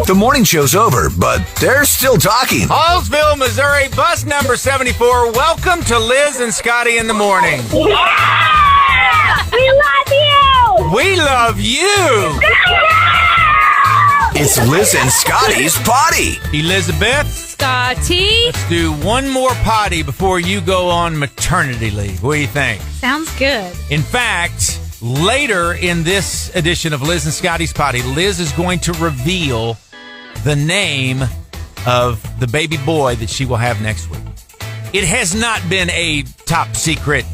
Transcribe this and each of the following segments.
The morning show's over, but they're still talking. Hallsville, Missouri, bus number 74. Welcome to Liz and Scotty in the morning. Yeah! We love you! We love you! It's Liz and Scotty's Poddy. Elizabeth, Scotty. let's do one more potty before you go on maternity leave. What do you think? Sounds good. In fact, later in this edition of Liz and Scotty's Potty, Liz is going to reveal the name of the baby boy that she will have next week. It has not been a top secret,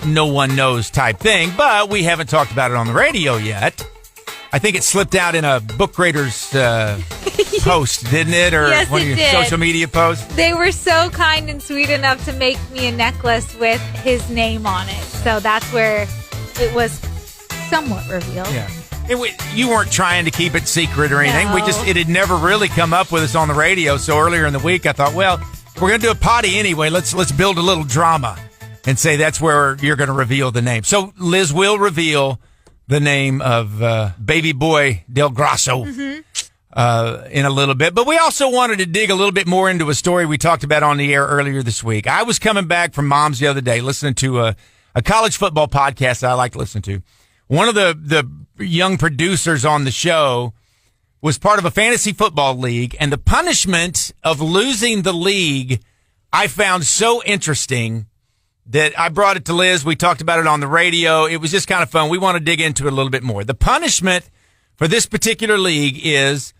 no one knows type thing, but we haven't talked about it on the radio yet. I think it slipped out in a book grader's post, didn't it? Or yes, one of your did. social media posts? They were so kind and sweet enough to make me a necklace with his name on it. So that's where it was somewhat revealed. Yeah. You weren't trying to keep it secret or anything. No. It had never really come up with us on the radio. So earlier in the week, I thought, well, we're going to do a potty anyway. Let's build a little drama and say that's where you're going to reveal the name. So Liz will reveal the name of baby boy Del Grasso in a little bit. But we also wanted to dig a little bit more into a story we talked about on the air earlier this week. I was coming back from Mom's the other day listening to a college football podcast that I like to listen to. One of the young producers on the show was part of a fantasy football league, and the punishment of losing the league I found so interesting that I brought it to Liz. We talked about it on the radio. It was just kind of fun. We want to dig into it a little bit more. The punishment for this particular league is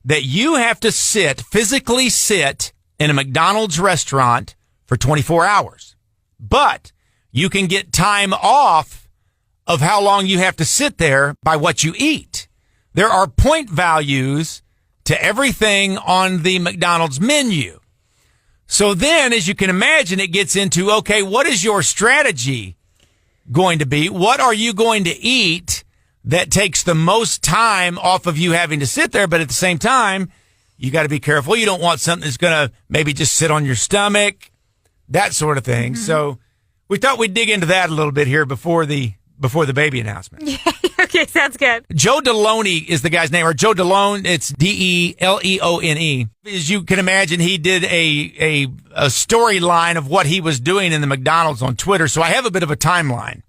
that you have to physically sit in a McDonald's restaurant for 24 hours. But you can get time off of how long you have to sit there by what you eat. There are point values to everything on the McDonald's menu. So then, as you can imagine, it gets into, okay, what is your strategy going to be? What are you going to eat that takes the most time off of you having to sit there? But at the same time, you got to be careful. You don't want something that's going to maybe just sit on your stomach, that sort of thing. Mm-hmm. So we thought we'd dig into that a little bit here before the baby announcement. Yeah, okay, sounds good. Joe Deloney is the guy's name, or Joe Delone. It's Deleone. As you can imagine, he did a storyline of what he was doing in the McDonald's on Twitter. So I have a bit of a timeline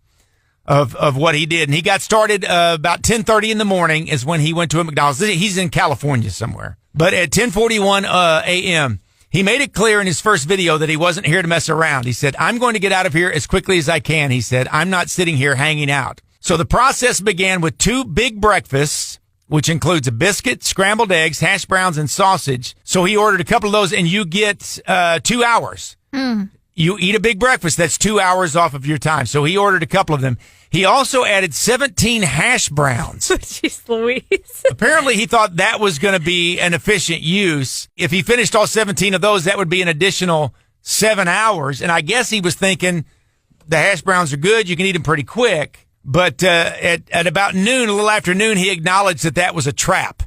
of what he did. And he got started about 10:30 in the morning is when he went to a McDonald's. He's in California somewhere. But at 10:41 a.m., he made it clear in his first video that he wasn't here to mess around. He said, I'm going to get out of here as quickly as I can. He said, I'm not sitting here hanging out. So the process began with 2 big breakfasts, which includes a biscuit, scrambled eggs, hash browns, and sausage. So he ordered a couple of those, and you get 2 hours. You eat a big breakfast. That's 2 hours off of your time. So he ordered a couple of them. He also added 17 hash browns. Jeez Louise. Apparently, he thought that was going to be an efficient use. If he finished all 17 of those, that would be an additional 7 hours. And I guess he was thinking the hash browns are good. You can eat them pretty quick. But at about noon, a little after noon, he acknowledged that was a trap.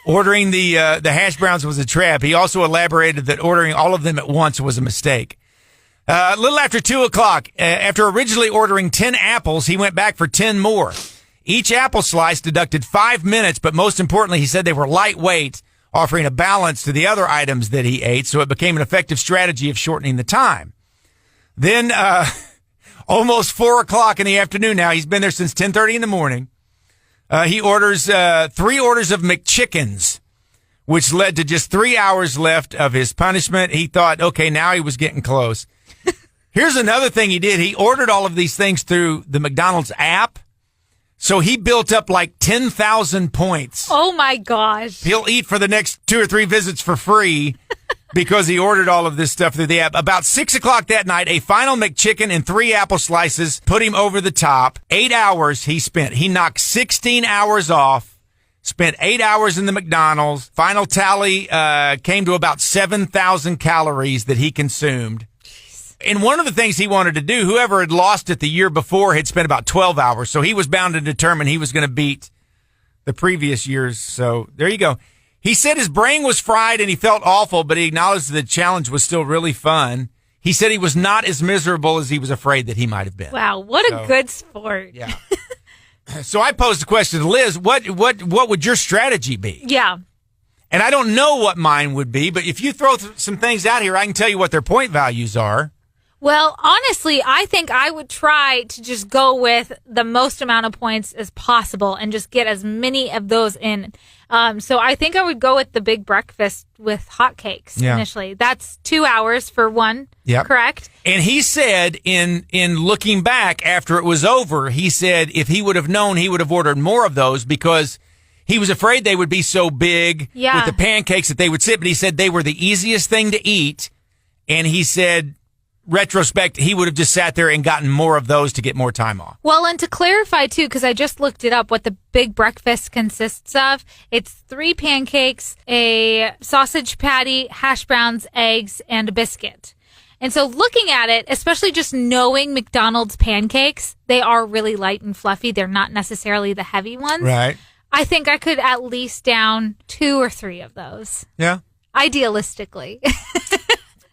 Ordering the hash browns was a trap. He also elaborated that ordering all of them at once was a mistake. A little after 2 o'clock, after originally ordering 10 apples, he went back for 10 more. Each apple slice deducted 5 minutes, but most importantly, he said they were lightweight, offering a balance to the other items that he ate, so it became an effective strategy of shortening the time. Then, almost 4 o'clock in the afternoon now, he's been there since 10:30 in the morning. He orders 3 orders of McChickens, which led to just 3 hours left of his punishment. He thought, okay, now he was getting close. Here's another thing he did. He ordered all of these things through the McDonald's app. So he built up like 10,000 points. Oh, my gosh. He'll eat for the next 2 or 3 visits for free because he ordered all of this stuff through the app. About 6 o'clock that night, a final McChicken and 3 apple slices put him over the top. 8 hours he spent. He knocked 16 hours off, spent 8 hours in the McDonald's. Final tally came to about 7,000 calories that he consumed. And one of the things he wanted to do, whoever had lost it the year before had spent about 12 hours. So he was bound to determine he was going to beat the previous years. So there you go. He said his brain was fried and he felt awful, but he acknowledged the challenge was still really fun. He said he was not as miserable as he was afraid that he might have been. Wow, what a good sport. Yeah. So I posed a question to Liz. What would your strategy be? Yeah. And I don't know what mine would be, but if you throw some things out here, I can tell you what their point values are. Well, honestly, I think I would try to just go with the most amount of points as possible and just get as many of those in. So I think I would go with the big breakfast with hotcakes initially. That's 2 hours for one, correct? And he said in looking back after it was over, he said if he would have known, he would have ordered more of those because he was afraid they would be so big with the pancakes that they would sit. But he said they were the easiest thing to eat. And he said, retrospect, he would have just sat there and gotten more of those to get more time off. Well, and to clarify, too, because I just looked it up, what the big breakfast consists of, it's 3 pancakes, a sausage patty, hash browns, eggs, and a biscuit. And so looking at it, especially just knowing McDonald's pancakes, they are really light and fluffy. They're not necessarily the heavy ones. Right. I think I could at least down 2 or 3 of those. Yeah. Idealistically.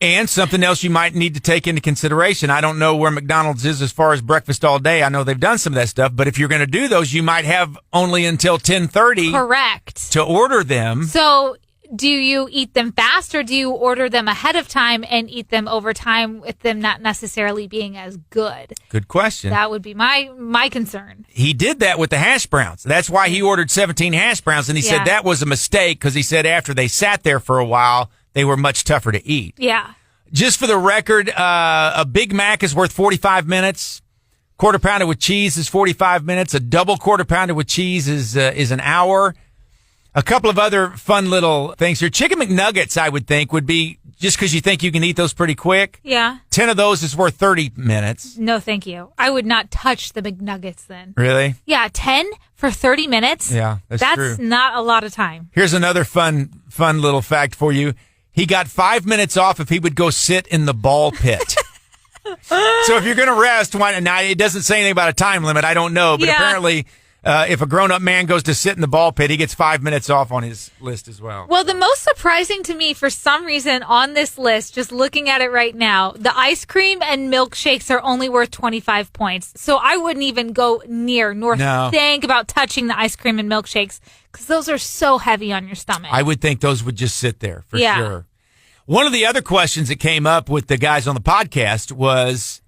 And something else you might need to take into consideration. I don't know where McDonald's is as far as breakfast all day. I know they've done some of that stuff, but if you're going to do those, you might have only until 10:30 Correct. to order them. So do you eat them fast or do you order them ahead of time and eat them over time with them not necessarily being as good? Good question. That would be my concern. He did that with the hash browns. That's why he ordered 17 hash browns, and he said that was a mistake because he said after they sat there for a while, they were much tougher to eat. Yeah. Just for the record, a Big Mac is worth 45 minutes. Quarter pounder with cheese is 45 minutes. A double quarter pounder with cheese is an hour. A couple of other fun little things here. Chicken McNuggets, I would think, would be just because you think you can eat those pretty quick. Yeah. 10 of those is worth 30 minutes. No, thank you. I would not touch the McNuggets then. Really? Yeah, 10 for 30 minutes? Yeah, that's true. That's not a lot of time. Here's another fun little fact for you. He got 5 minutes off if he would go sit in the ball pit. So if you're going to rest, why not? It doesn't say anything about a time limit. I don't know. But apparently, if a grown-up man goes to sit in the ball pit, he gets 5 minutes off on his list as well. Well, the most surprising to me, for some reason, on this list, just looking at it right now, the ice cream and milkshakes are only worth 25 points. So I wouldn't even go near nor think about touching the ice cream and milkshakes because those are so heavy on your stomach. I would think those would just sit there for sure. One of the other questions that came up with the guys on the podcast was,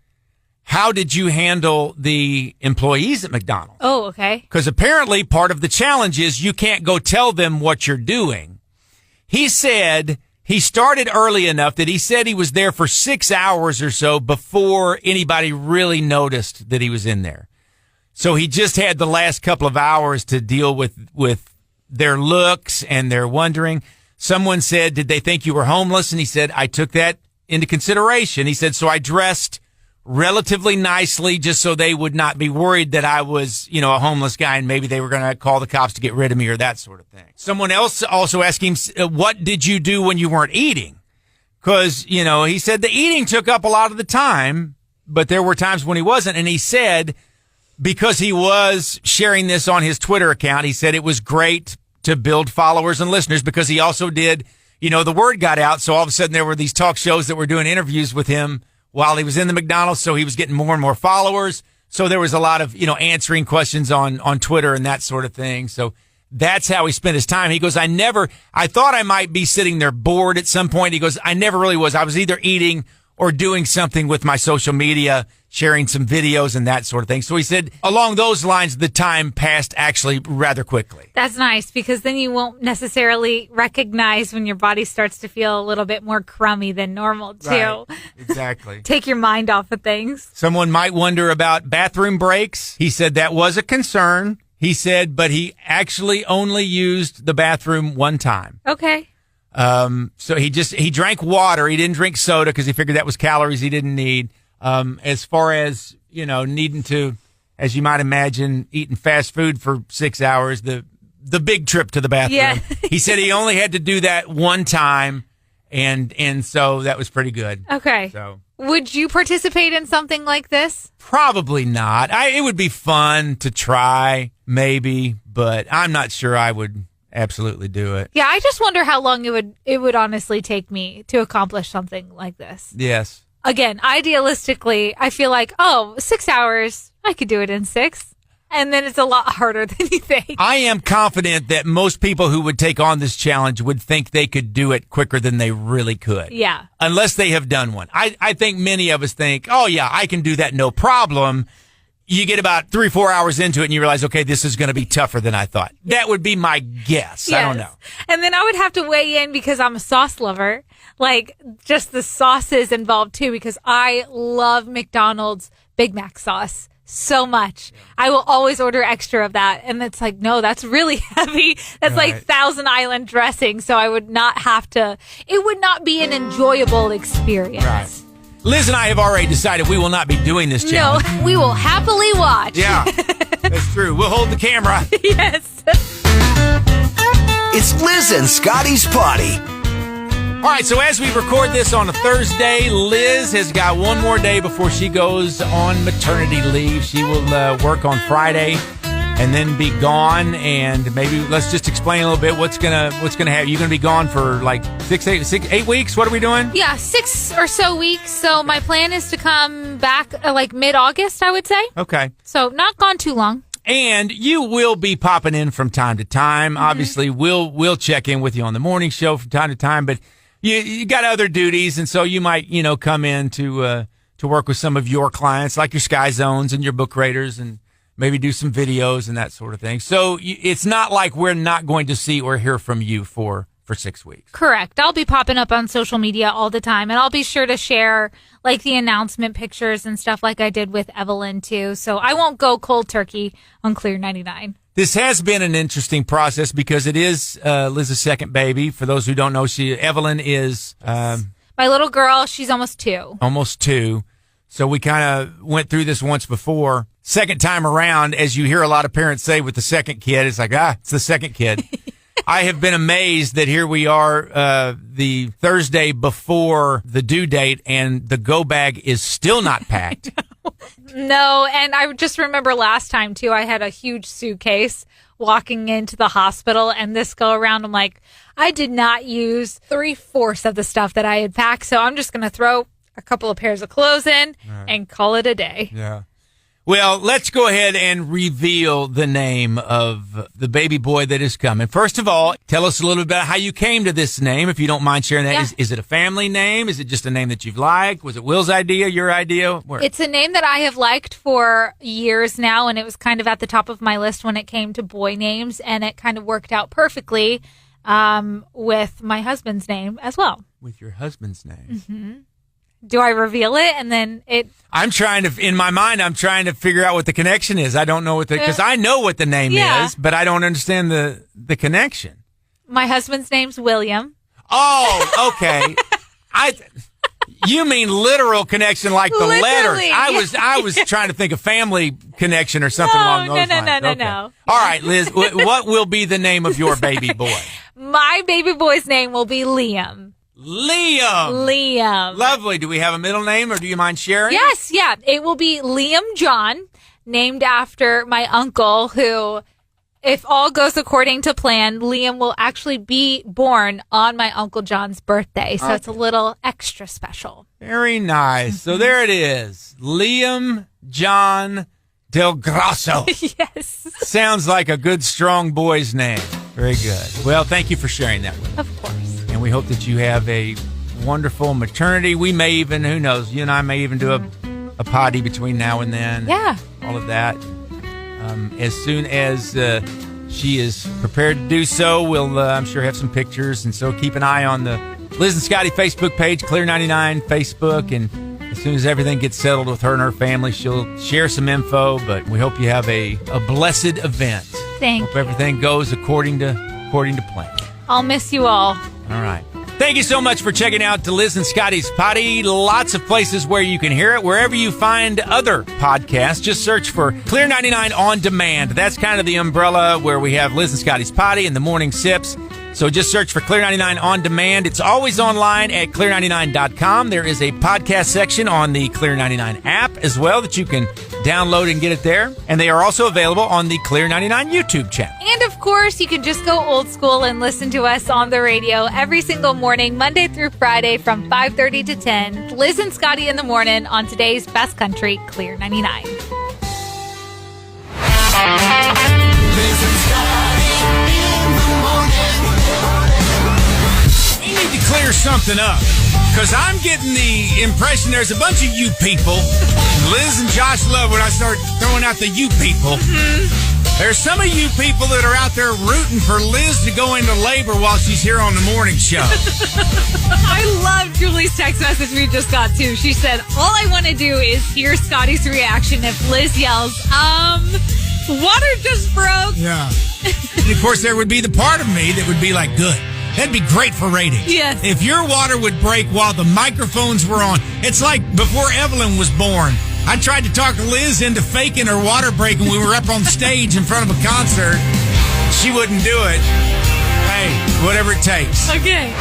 how did you handle the employees at McDonald's? Oh, okay. Because apparently part of the challenge is you can't go tell them what you're doing. He said he started early enough that he said he was there for 6 hours or so before anybody really noticed that he was in there. So he just had the last couple of hours to deal with their looks and their wondering. Someone said, did they think you were homeless? And he said, I took that into consideration. He said, so I dressed relatively nicely just so they would not be worried that I was, a homeless guy and maybe they were going to call the cops to get rid of me or that sort of thing. Someone else also asked him, what did you do when you weren't eating? Because, he said the eating took up a lot of the time, but there were times when he wasn't. And he said, because he was sharing this on his Twitter account, he said it was great to build followers and listeners because he also did, the word got out. So all of a sudden there were these talk shows that were doing interviews with him while he was in the McDonald's. So he was getting more and more followers. So there was a lot of, answering questions on Twitter and that sort of thing. So that's how he spent his time. He goes, I thought I might be sitting there bored at some point. He goes, I never really was. I was either eating or doing something with my social media, sharing some videos and that sort of thing. So he said along those lines, the time passed actually rather quickly. That's nice because then you won't necessarily recognize when your body starts to feel a little bit more crummy than normal too. Right. Exactly. Take your mind off of things. Someone might wonder about bathroom breaks. He said that was a concern. He said, but he actually only used the bathroom one time. Okay. So he drank water. He didn't drink soda because he figured that was calories he didn't need. As far as, needing to, as you might imagine, eating fast food for 6 hours, the big trip to the bathroom. Yeah. He said he only had to do that one time. And so that was pretty good. Okay. So would you participate in something like this? Probably not. It would be fun to try maybe, but I'm not sure I would absolutely do it. Yeah, I just wonder how long it would honestly take me to accomplish something like this. Yes. Again, idealistically, I feel like, 6 hours, I could do it in 6. And then it's a lot harder than you think. I am confident that most people who would take on this challenge would think they could do it quicker than they really could. Yeah. Unless they have done one. I think many of us think, oh, yeah, I can do that, no problem. You get about 3-4 hours into it and you realize, okay, this is going to be tougher than I thought. That would be my guess. Yes. I don't know. And then I would have to weigh in because I'm a sauce lover. Like, just the sauces involved, too, because I love McDonald's Big Mac sauce so much. I will always order extra of that. And it's like, no, that's really heavy. That's like Thousand Island dressing. So I would not have to, it would not be an enjoyable experience. Right. Liz and I have already decided we will not be doing this challenge. No, we will happily watch. Yeah, that's true. We'll hold the camera. Yes. It's Liz and Scotty's Poddy. All right, so as we record this on a Thursday, Liz has got one more day before she goes on maternity leave. She will work on Friday and then be gone. And maybe let's just explain a little bit what's gonna happen. You're gonna be gone for like 8 weeks. What are we doing? Yeah, 6 or so weeks. So my plan is to come back like mid-August, I would say. Okay. So not gone too long. And you will be popping in from time to time. Mm-hmm. Obviously, we'll check in with you on the morning show from time to time, but you got other duties, and so you might, come in to work with some of your clients, like your Sky Zones and your book raiders, and maybe do some videos and that sort of thing. So it's not like we're not going to see or hear from you for 6 weeks. Correct. I'll be popping up on social media all the time, and I'll be sure to share like the announcement pictures and stuff like I did with Evelyn too. So I won't go cold turkey on Clear 99. This has been an interesting process because it is Liz's second baby. For those who don't know, Evelyn is my little girl. She's almost 2. Almost 2. So we kind of went through this once before. Second time around, as you hear a lot of parents say with the second kid, it's like, it's the second kid. I have been amazed that here we are the Thursday before the due date and the go bag is still not packed. No, and I just remember last time, too, I had a huge suitcase walking into the hospital, and this go around, I'm like, I did not use 3/4 of the stuff that I had packed, so I'm just going to throw a couple of pairs of clothes in and call it a day. Yeah. Well, let's go ahead and reveal the name of the baby boy that is coming. First of all, tell us a little bit about how you came to this name, if you don't mind sharing that. Yeah. Is it a family name? Is it just a name that you've liked? Was it Will's idea, your idea? Where? It's a name that I have liked for years now, and it was kind of at the top of my list when it came to boy names, and it kind of worked out perfectly with my husband's name as well. With your husband's name? Mm-hmm. Do I reveal it and then it? In my mind, I'm trying to figure out what the connection is. I don't know because I know what the name is, but I don't understand the connection. My husband's name's William. Oh, okay. You mean literal connection like the letters. I was trying to think of family connection or something along those lines. No. All right, Liz, what will be the name of your baby boy? My baby boy's name will be Liam. Liam. Lovely. Do we have a middle name or do you mind sharing? Yes, yeah. It will be Liam John, named after my uncle who, if all goes according to plan, Liam will actually be born on my Uncle John's birthday. So It's a little extra special. Very nice. So there it is. Liam John Del Grasso. Yes. Sounds like a good, strong boy's name. Very good. Well, thank you for sharing that with us. Of course. And we hope that you have a wonderful maternity. We may even, who knows, you and I may even do a potty between now and then. Yeah. All of that. As soon as she is prepared to do so, we'll, I'm sure, have some pictures. And so keep an eye on the Liz and Scotty Facebook page, Clear 99 Facebook. And as soon as everything gets settled with her and her family, she'll share some info. But we hope you have a blessed event. Thank Hope everything goes according to plan. I'll miss you all. All right. Thank you so much for checking out to Liz and Scotty's Poddy. Lots of places where you can hear it. Wherever you find other podcasts, just search for Clear 99 On Demand. That's kind of the umbrella where we have Liz and Scotty's Poddy and the Morning Sips. So just search for Clear 99 On Demand. It's always online at clear99.com. There is a podcast section on the Clear 99 app as well that you can download and get it there. And they are also available on the Clear 99 YouTube channel. And of course, you can just go old school and listen to us on the radio every single morning, Monday through Friday from 5:30 to 10. Liz and Scotty in the morning on today's Best Country, Clear 99. We need to clear something up, because I'm getting the impression there's a bunch of you people. Liz and Josh love when I start throwing out the you people. There's some of you people that are out there rooting for Liz to go into labor while she's here on the morning show. I love Julie's text message we just got too. She said, all I want to do is hear Scotty's reaction if Liz yells, water just broke. Yeah. And of course, there would be the part of me that would be like, good. That'd be great for ratings. Yes. If your water would break while the microphones were on. It's like before Evelyn was born. I tried to talk Liz into faking her water break when we were up on stage in front of a concert. She wouldn't do it. Hey, whatever it takes. Okay.